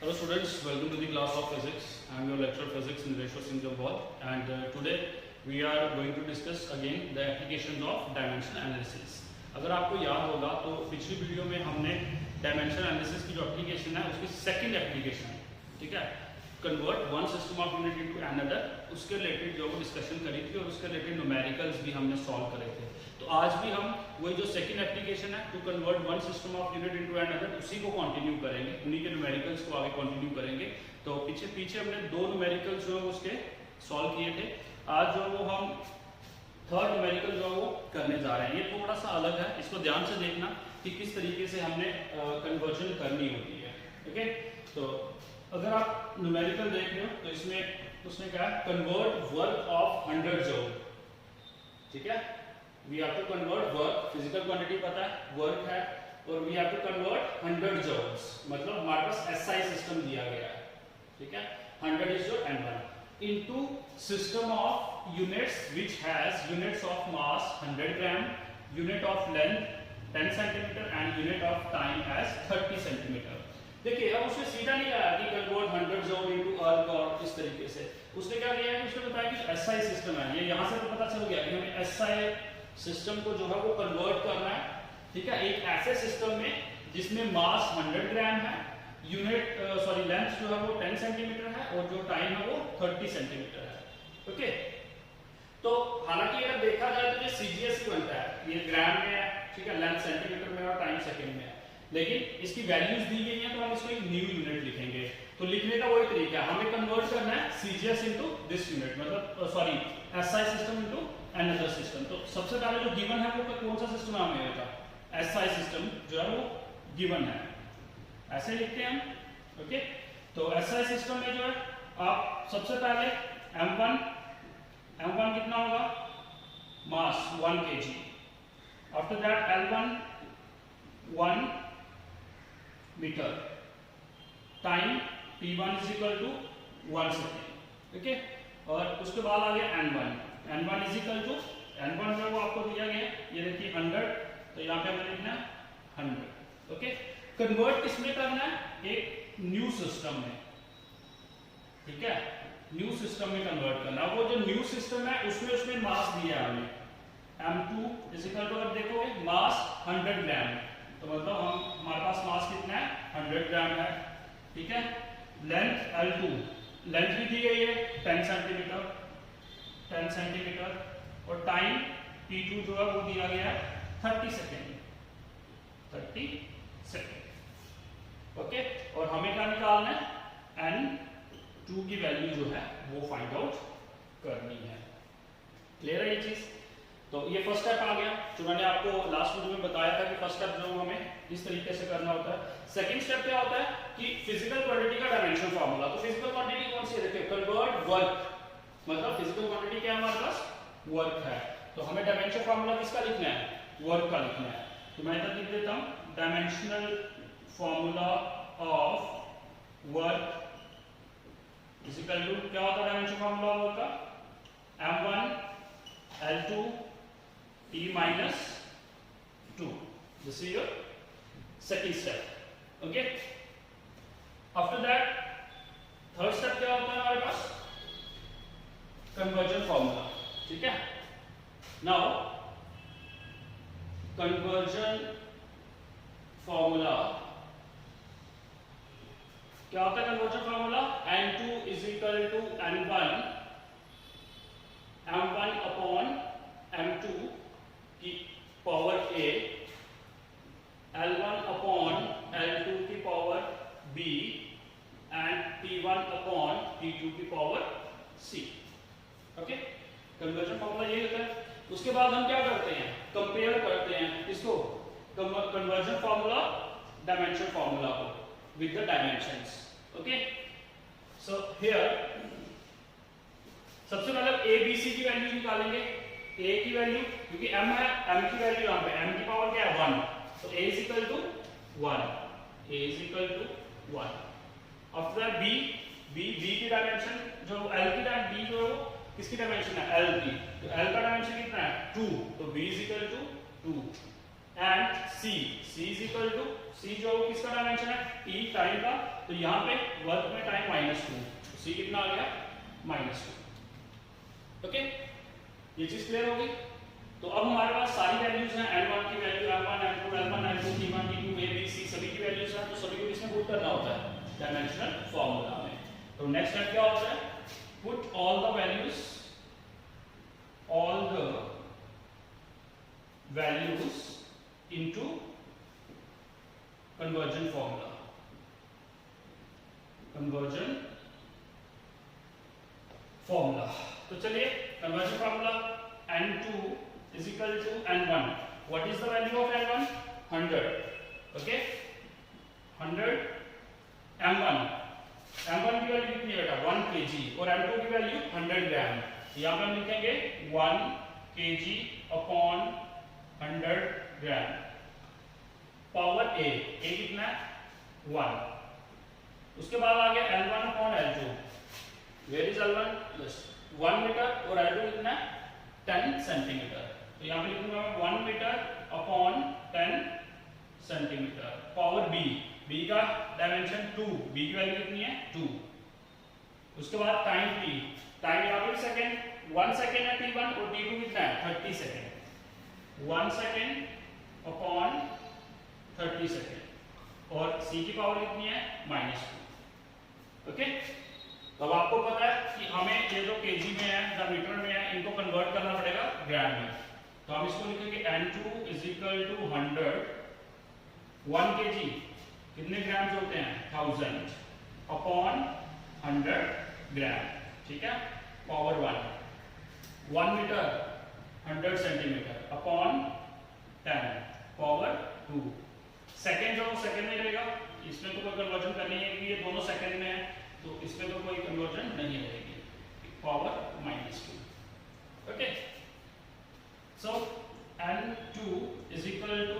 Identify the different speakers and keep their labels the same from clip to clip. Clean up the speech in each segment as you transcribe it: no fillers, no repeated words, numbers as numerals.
Speaker 1: Hello students, welcome to the class of physics. I am your lecturer physics Nilesh Singh Jambal, and today we are going to discuss again the applications of dimension analysis. अगर आपको याद होगा तो पिछली video में हमने dimension analysis की जो एप्लीकेशन है उसकी सेकंड एप्लीकेशन, ठीक है, convert one system of unit into another, उसके रिलेटेड जो डिस्कशन करी थी और उसके रिलेटेड न्यूमेरिकल्स भी हमने सॉल्व करे थे। तो आज भी हम वही जो सेकंड एप्लीकेशन है to convert one system of unit into another, उसी को कंटिन्यू करेंगे, उन्हीं के न्यूमेरिकल्स को आगे कंटिन्यू करेंगे। तो पीछे हमने दो न्यूमेरिकल्स जो है उसके सॉल्व किए थे। आज जो वो हम थर्ड न्यूमेरिकल जो है वो करने जा रहे हैं। ये थोड़ा सा अलग है, इसको ध्यान से देखना कि किस तरीके से हमने कन्वर्जन करनी होती है। ओके, तो अगर आप न्यूमेरिकल देख रहे हो तो इसमें उसने कहा कन्वर्ट वर्क ऑफ 100 जूल, ठीक है। We have to convert work, physical quantity पता है वर्क है, और we have to convert 100 joules, मतलब हमारे पास एसआई सिस्टम दिया गया है, ठीक है। 100 is your n1 into system of units which has units of mass 100 gram, unit of length 10 centimeter and unit of time as 30 centimeter। देखिए अब उसने सीधा नहीं कहा कि कन्वर्ट 100 जूल इनटू अर्क और इस तरीके से, उसने क्या किया है, उसने बताया कि एसआई सिस्टम है। ये यहाँ से तो पता चल गया कि हमें एसआई सिस्टम को जो है वो कन्वर्ट करना है, ठीक है, एक ऐसे सिस्टम में जिसमें मास 100 ग्राम है, यूनिट लेंथ जो है वो 10 सेंटीमीटर है और जो टाइम है वो 30 सेंटीमीटर है। ओके, तो हालांकि अगर देखा जाए तो ये सीजीएस ही बनता है, ये ग्राम में है, ठीक है, लेंथ सेंटीमीटर में और टाइम सेकंड में है, लेकिन इसकी वैल्यूज दी गई हैं तो हम इसको एक न्यू यूनिट लिखेंगे। तो लिखने का वही तरीका है, हमें कन्वर्ट करना है सीजीएस इनटू दिस यूनिट, मतलब SI system into another system. तो सबसे पहले जो गिवन है वो कौन सा सिस्टम है मेरे का, एसआई सिस्टम जो है वो गिवन है, ऐसे लिखते हैं हम। ओके, तो एसआई सिस्टम में जो है आप सबसे पहले m1 कितना होगा, mass 1 kg, after that L1 1 metre, time t1 is equal to 1 second, okay, और उसके बाद आ गया n1 is equal to n1 जो वो आपको दिया गया, ये देखिए 100, तो यहाँ पे हमें लिखना है 100। ओके, कन्वर्ट किसमें करना है, एक न्यू सिस्टम में, ठीक है, न्यू सिस्टम में कन्वर्ट करना। वो जो न्यू सिस्टम है उसमें मास दिया है हमें, m2 इज इक्वल टू, अगर देखोगे मास 100 ग्राम, तो मतलब हमारे पास मास कितना है 100 ग्राम है, ठीक है। लेंथ L2, लेंथ भी दी गई है 10 सेंटीमीटर और टाइम T2 जो है वो दिया गया है 30 सेकेंड। ओके, और हमें क्या निकालना है, n2 की वैल्यू जो है वो फाइंड आउट करनी है। क्लियर है ये चीज? तो ये फर्स्ट स्टेप आ गया जो मैंने आपको लास्ट वीडियो में बताया था कि फर्स्ट स्टेप जो हमें इस तरीके से करना होता है। सेकंड स्टेप क्या होता है कि फिजिकल क्वांटिटी का डायमेंशन फार्मूला। तो फिजिकल क्वांटिटी कौन सी है, देखिए कन्वर्ट वर्क, मतलब फिजिकल क्वांटिटी क्या है हमारे पास, वर्क है, तो हमें डायमेंशन फार्मूला किसका लिखना है, वर्क का लिखना है। तो मैं इधर लिख देता हूं dimensional formula of work is equal to, क्या होता है डायमेंशन फार्मूला वर्क का, m1 L2 T minus 2. This is your second step. Okay. After that, third step क्या होता है हमारे पास, conversion formula, ठीक है। Now, conversion formula क्या होता है, conversion formula n2 is equal to n1 m1 upon m2 की power a, L1 upon L2 की power b and T1 upon T2 की power c। Okay, conversion formula ये होता है। उसके बाद हम क्या करते हैं, कंपेयर करते हैं इसको, कन्वर्जन फार्मूला डायमेंशन फार्मूला को with the dimensions. Okay, so here सबसे पहले a b c की वैल्यू निकालेंगे। a की वैल्यू, क्योंकि m है, m की वैल्यू यहाँ पे, m की पावर क्या है 1, तो a is equal to 1। After that b की डायमेंशन जो l की डायमेंशन, b जो किसकी डायमेंशन है, l की, तो l का डायमेंशन कितना है 2, तो b is equal to 2। And C is equal to C जो किसका डायमेंशन है टी टाइम का, तो यहाँ पे वर्क में टाइम -2, तो सी कितना आ गया -2। ओके, ये चीज क्लियर होगी। तो अब हमारे पास सारी वैल्यूज हैं, n1 की value m1 m2 l1 l2 t1 t2 a b c सभी की वैल्यूज हैं, तो सभी को किसमें पुट करना होता है डायमेंशनल फार्मूला में। तो नेक्स्ट स्टेप क्या होता है, put all the values into conversion formula. तो चलिए conversion formula n2 is equal to n1. What is the value of n1? 100. Okay, 100 m1 की वैल्यू कितनी है बेटा 1 kg और m2 की वैल्यू 100 ग्राम। यहाँ पे हम लिखेंगे 1 kg upon 100 gram power a कितना 1। उसके बाद आ गया l1 upon l2। Where is l1? Yes 1 metre और l2 कितना 10 सेंटीमीटर। तो यहाँ पे लिखूंगा 1 metre upon 10 centimetre power b का डायमेंशन 2, b की वैल्यू कितनी है 2। उसके बाद टाइम t, टाइम यहाँ पे सेकंड, 1 सेकंड है t1 और t2 कितना है 30 सेकंड। 1 सेकंड अपॉन 30 सेकंड और c की पावर कितनी है -2। ओके, अब आपको पता है कि हमें ये जो केजी में है या मीटर में है इनको कन्वर्ट करना पड़ेगा ग्राम में। तो हम इसको लिखेंगे n2 is equal to 100 1 kg कितने ग्राम होते हैं 1000 अपॉन 100 ग्राम, ठीक है, power 1 metre 100 centimetre upon 10 power 2। Second जो सेकंड में रहेगा, इसमें तो कोई कन्वर्जन करनी है क्योंकि ये दोनों सेकंड में है, तो इसमें तो कोई कन्वर्जन नहीं रहेगी, power -2। Okay, so n2 is equal to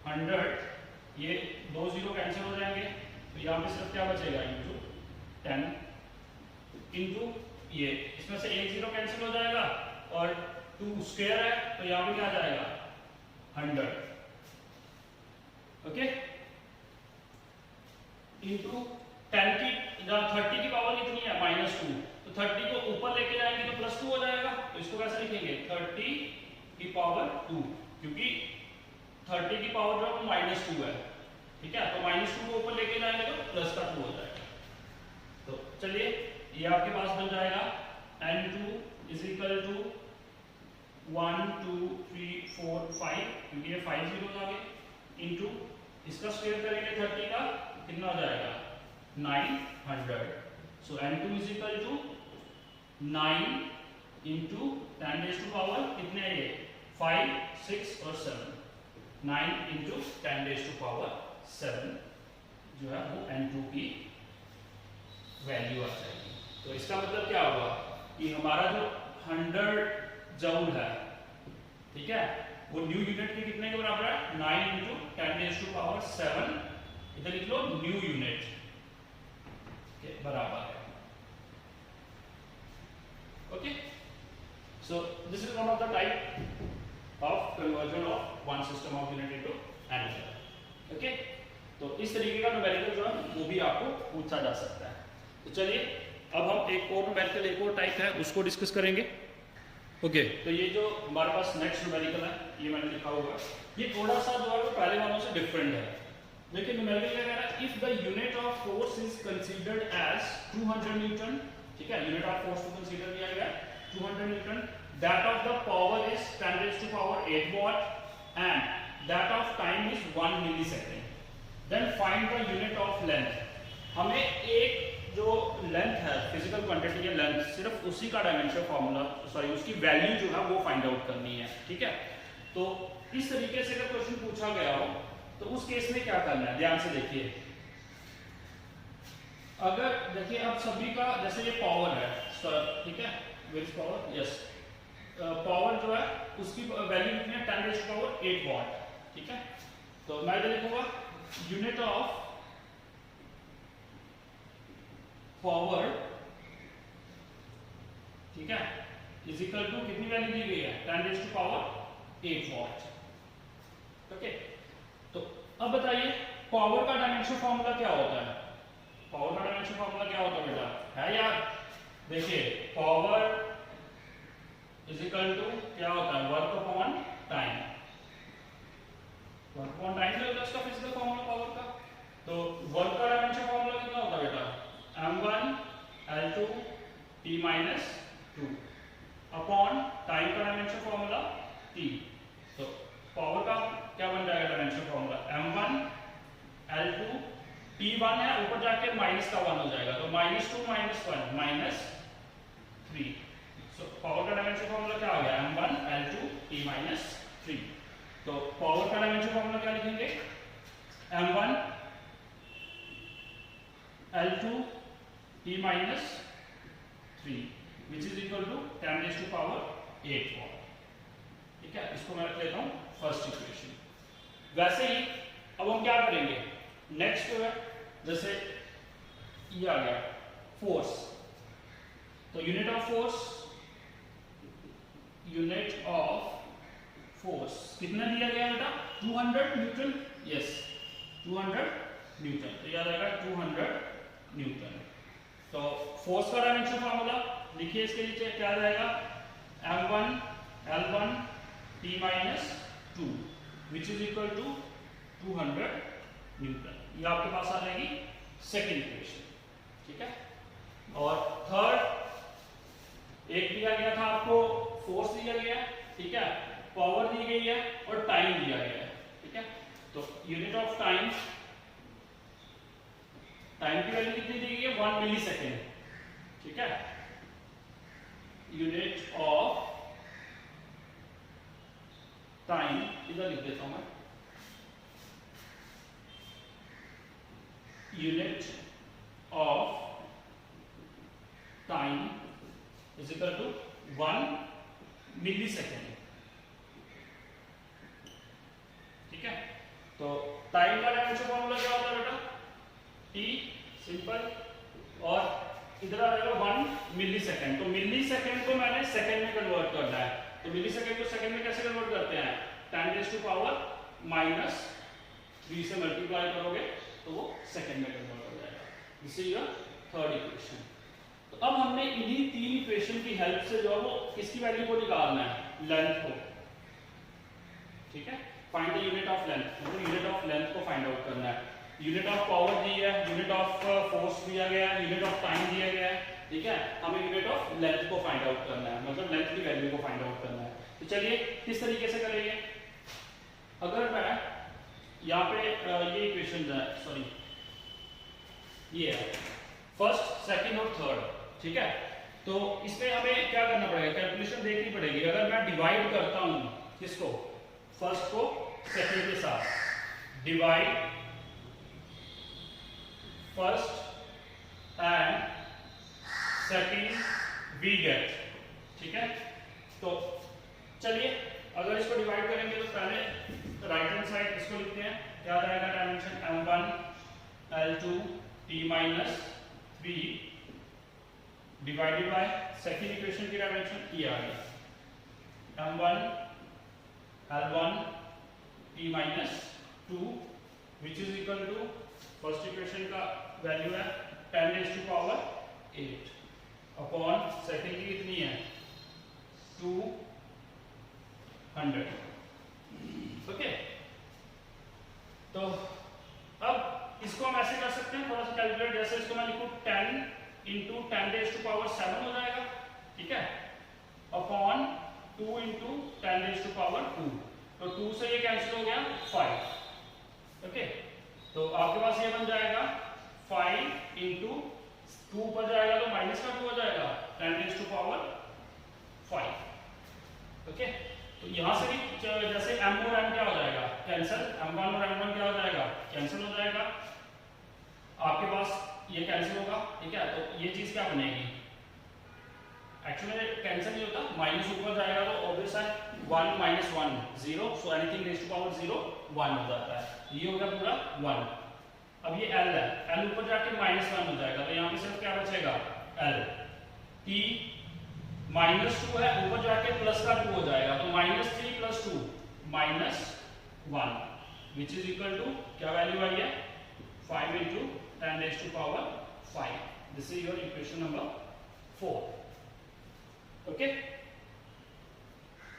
Speaker 1: 100, ये 2 0 कैंसिल हो जाएंगे, तो यहाँ पे सिर्फ क्या बचेगा इंटू 10 इंटू ये, इसमें से 1 0 कैंसिल हो जाएगा और 2 स्क्वायर है तो यहाँ पे क्या आ जाएगा 100। ओके, इंटू 10 की 30 की पावर कितनी है -2, तो 30 को ऊपर लेके जाएंगे तो +2 हो जाएगा, तो इसको कैसे लिखेंगे 30 की पावर 2, क्योंकि 30 की पावर जो है -2 है, ठीक है, तो -2 को ऊपर लेके जाएंगे तो +2 हो जाएगा। तो चलिए ये आपके पास बन जाएगा n2 इज इक्वल टू 1 2 3 4 5, क्योंकि ये 5 जीरो आ गए, इंटू इसका स्क्वायर करेंगे 30 का कितना हो जाएगा 900। So n2 is equal to 9 into 10 raise to power कितने है ये 5 6 और 7, 9 इंटू 10 रेज़ टू पावर 7 जो है वो n2 की वैल्यू आ जाएगी। तो इसका मतलब क्या होगा कि हमारा जो 100 जूल है, ठीक है, वो न्यू यूनिट के कितने के बराबर है 9 इंटू 10 रेज़ टू पावर 7, इधर लिख लो न्यू यूनिट के बराबर है। Okay, so this is one of the type of conversion of one system of unit into another. Okay, तो इस तरीके का न्यूमेरिकल जो है वो भी आपको पूछा जा सकता है। तो चलिए अब हम एक और न्यूमेरिकल, एक और टाइप है उसको डिस्कस करेंगे। ओके, तो ये जो हमारे पास नेक्स्ट न्यूमेरिकल है, ये मैंने लिखा हुआ है, ये थोड़ा सा जो है वो पहले वालों से डिफरेंट है। देखिए न्यूमेरिकल क्या कह रहा है, if the unit of force is considered as 200 newton, ठीक है, यूनिट ऑफ फोर्स को कंसीडर किया गया 200 newton, that of the power is 10 raise to power 8 watt and that of time is 1 millisecond, then find the unit of length. हमें एक जो length है, physical quantity या लेंथ, सिर्फ उसी का डायमेंशन फार्मूला, सॉरी उसकी वैल्यू जो है वो फाइंड आउट करनी है, ठीक है। तो इस तरीके से अगर क्वेश्चन पूछा गया हो तो उस केस में क्या करना है, ध्यान से देखिए। अगर देखिए अब सभी का, जैसे ये पावर है, ठीक है, विच पावर, यस, पावर जो है उसकी वैल्यू कितनी है 10 रेज़ टू पावर 8 वाट, ठीक है। तो मैं इधर लिखूंगा यूनिट ऑफ पावर, ठीक है, इज इक्वल टू कितनी वैल्यू दी गई है 10 raise to power 8 watt. Okay, तो अब बताइए पावर का डायमेंशन फॉर्मूला क्या होता है? पावर का डायमेंशन फॉर्मूला क्या होता है बेटा? है यार, देखिए पावर इज इक्वल टू क्या होता है? Work upon time. Work upon time होता है उसका फिजिकल फॉर्मूला पावर का। तो वर्क का डायमेंशन फॉर्मूला कितना होता है बेटा? m1 l2 t minus 2 upon time का डायमेंशन फॉर्मूला t। तो पावर का क्या बन जाएगा dimension formula? m1 l2 t1 है, ऊपर जाके माइनस का 1 हो जाएगा, तो -2 -1 -3। सो पावर का डायमेंशन फॉर्मूला क्या आ गया? m1 l2 t -3। तो पावर का डायमेंशन फॉर्मूला क्या लिखेंगे? m1 l2 t -3 which is equal to 10 raised to power 8 watt। ठीक है, इसको मैं रख लेता हूं फर्स्ट इक्वेशन। वैसे ही अब हम क्या करेंगे? नेक्स्ट जो है, जैसे ये आ गया फोर्स, तो यूनिट ऑफ फोर्स कितना दिया गया बेटा? 200 न्यूटन। यस, 200 न्यूटन, तो याद आएगा 200 न्यूटन। तो फोर्स का डायमेंशन फार्मूला लिखिए, इसके नीचे क्या आ जाएगा? m1 l1 t -2 which is equal to 200 Newton. ये आपके पास आ जाएगी सेकेंड इक्वेशन। ठीक है, और थर्ड एक दिया गया था आपको, फोर्स दिया गया, ठीक है, पावर दी गई है और टाइम दिया गया है। ठीक है, तो यूनिट ऑफ टाइम, टाइम की वैल्यू कितनी दी गई है? 1 मिली सेकेंड। ठीक है, यूनिट ऑफ टाइम इधर लिख देता हूं मैं, unit of time is equal to 1 millisecond. ठीक है, तो टाइम का डायमेंशन फॉर्मूला क्या होता है बेटा? टी सिंपल, और इधर आ जाएगा 1 मिली सेकेंड। तो मिली सेकेंड को मैंने सेकेंड में कन्वर्ट करना है, तो मिली सेकेंड को सेकेंड में कैसे कन्वर्ट करते हैं? 10 रेज़ टू पावर -3 से मल्टीप्लाई करोगे तो वो सेकेंड में कन्वर्ट हो जाएगा। This is your third equation. तो अब हमने इन्हीं तीन इक्वेशन की हेल्प से जो है वो किसकी वैल्यू को निकालना है? लेंथ को। ठीक है, find the unit of length, मतलब यूनिट ऑफ लेंथ को फाइंड आउट करना है। यूनिट ऑफ पावर दी है, यूनिट ऑफ फोर्स दिया गया है, यूनिट ऑफ टाइम दिया गया है। ठीक है, हमें यूनिट ऑफ लेंथ को फाइंड आउट करना है, मतलब लेंथ की वैल्यू को फाइंड आउट करना है। तो चलिए किस तरीके से करेंगे? अगर मैं यहाँ पे ये इक्वेशन है, सॉरी ये है फर्स्ट, सेकंड और थर्ड। ठीक है, तो इसमें हमें क्या करना पड़ेगा? कैलकुलेशन देखनी पड़ेगी। अगर मैं डिवाइड करता हूं किसको? फर्स्ट को सेकंड के साथ, divide first and second we get. ठीक है, तो चलिए अगर इसको डिवाइड करेंगे तो पहले राइट हैंड साइड इसको लिखते हैं। क्या आ जाएगा dimension? m1 l2 t -3 divided by second equation की डायमेंशन ये आ गया m1 l1 t -2 which is equal to first equation का वैल्यू है 10 raise to power 8 upon second की कितनी है? 200। ओके, तो अब इसको हम ऐसे कर सकते हैं, थोड़ा सा कैलकुलेट, जैसे इसको मैं लिखूं 10 इंटू 10 रेज़ टू पावर 7 हो जाएगा। ठीक है, upon 2 into 10 raise to power 2, तो 2 से ये कैंसिल हो गया 5। ओके, तो आपके पास ये बन जाएगा 5 इंटू 2 पर जाएगा तो माइनस का 2 हो जाएगा, 10 रेज़ टू पावर 5। ओके, तो यहां से भी जैसे m और m क्या हो जाएगा? कैंसिल, m1 और m1 क्या हो जाएगा? कैंसिल हो जाएगा। आपके पास ये कैंसिल होगा। ठीक है, तो ये चीज क्या बनेगी? एक्चुअली कैंसिल नहीं होता, माइनस ऊपर जाएगा तो ऑब्वियस है 1 - 1 0, so anything raise to power 0 1 हो जाता है। ये हो गया पूरा 1। अब ये l है, l ऊपर जाके -1 हो जाएगा, तो यहाँ पे सिर्फ क्या बचेगा? l। t -2 है, ऊपर जाके प्लस का 2 हो जाएगा, तो -3 + 2 -1। विच इज इक्वल टू क्या वैल्यू आई है 5 into 10 raise to power 5. This is your equation number 4. Okay,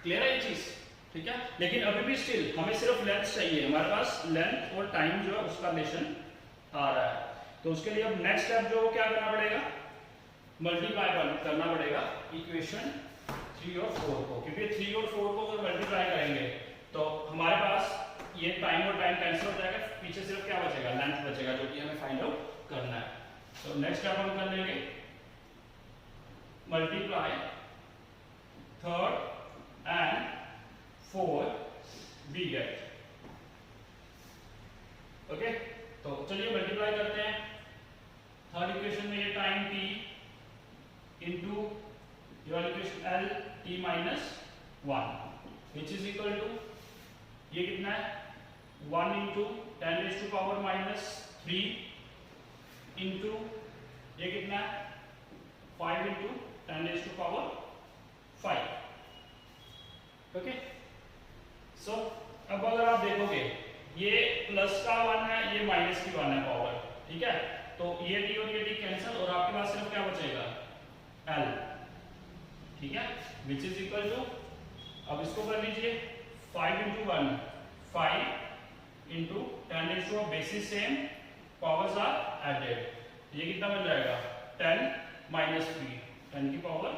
Speaker 1: clear है ये चीज? ठीक है, लेकिन अभी भी स्टिल हमें सिर्फ लेंथ चाहिए. हमारे पास लेंथ और टाइम जो है उसका रिलेशन आ रहा है. तो उसके लिए अब नेक्स्ट स्टेप जो क्या करना पड़ेगा, मल्टीप्लाई करना पड़ेगा इक्वेशन 3 और 4 को, क्योंकि 3 और 4 को अगर मल्टीप्लाई करेंगे तो हमारे पास ये टाइम और टाइम कैंसिल हो जाएगा. पीछे सिर्फ क्या बचेगा, लेंथ बचेगा, जो कि हमें फाइंड आउट करना है. तो नेक्स्ट स्टेप हम कर लेंगे multiply 3rd and 4 we get. Okay, तो चलिए मल्टीप्लाई करते हैं. थर्ड इक्वेशन में ये time t into your equation l t minus 1 which is equal to ये कितना है 1 into 10 raise to power minus 3 into ये कितना है 5 into 10 raise to power 5. Okay, so अब अगर आप देखोगे ये प्लस का 1 है, ये माइनस की 1 है पावर. ठीक है, तो ये t और ये t कैंसिल और आपके पास सिर्फ क्या बचेगा l. ठीक है, विच इज इक्वल टू, अब इसको कर लीजिए 5 into 1 5 into 10 raise to bases same powers are added. ये कितना बन जाएगा 10 माइनस 3 10 की पावर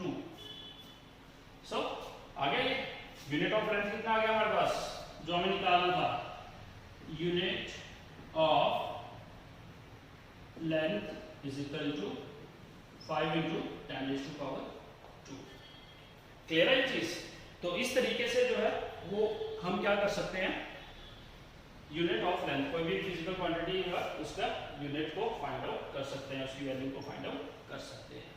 Speaker 1: 2. सो आगे यूनिट ऑफ लेंथ कितना आ गया हमारे पास जो हमें निकालना था, unit of length is equal to 5 into 10 raise to power 2. Clear है ये चीज? तो इस तरीके से जो है वो हम क्या कर सकते हैं, यूनिट ऑफ लेंथ, कोई भी फिजिकल क्वांटिटी है उसका यूनिट को फाइंड आउट कर सकते हैं, उसकी वैल्यू को फाइंड आउट कर सकते हैं.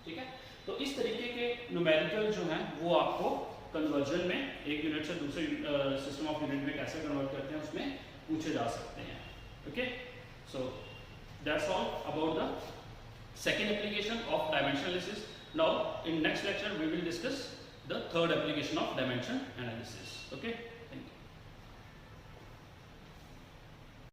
Speaker 1: ठीक है, तो इस तरीके के न्यूमेरिकल जो हैं वो आपको कन्वर्जन में एक यूनिट से दूसरे सिस्टम ऑफ यूनिट में कैसे कन्वर्ट करते हैं उसमें पूछे जा सकते हैं. Okay, so that's all about the second application of dimension analysis. Now in next lecture we will discuss the third application of dimension analysis. Okay.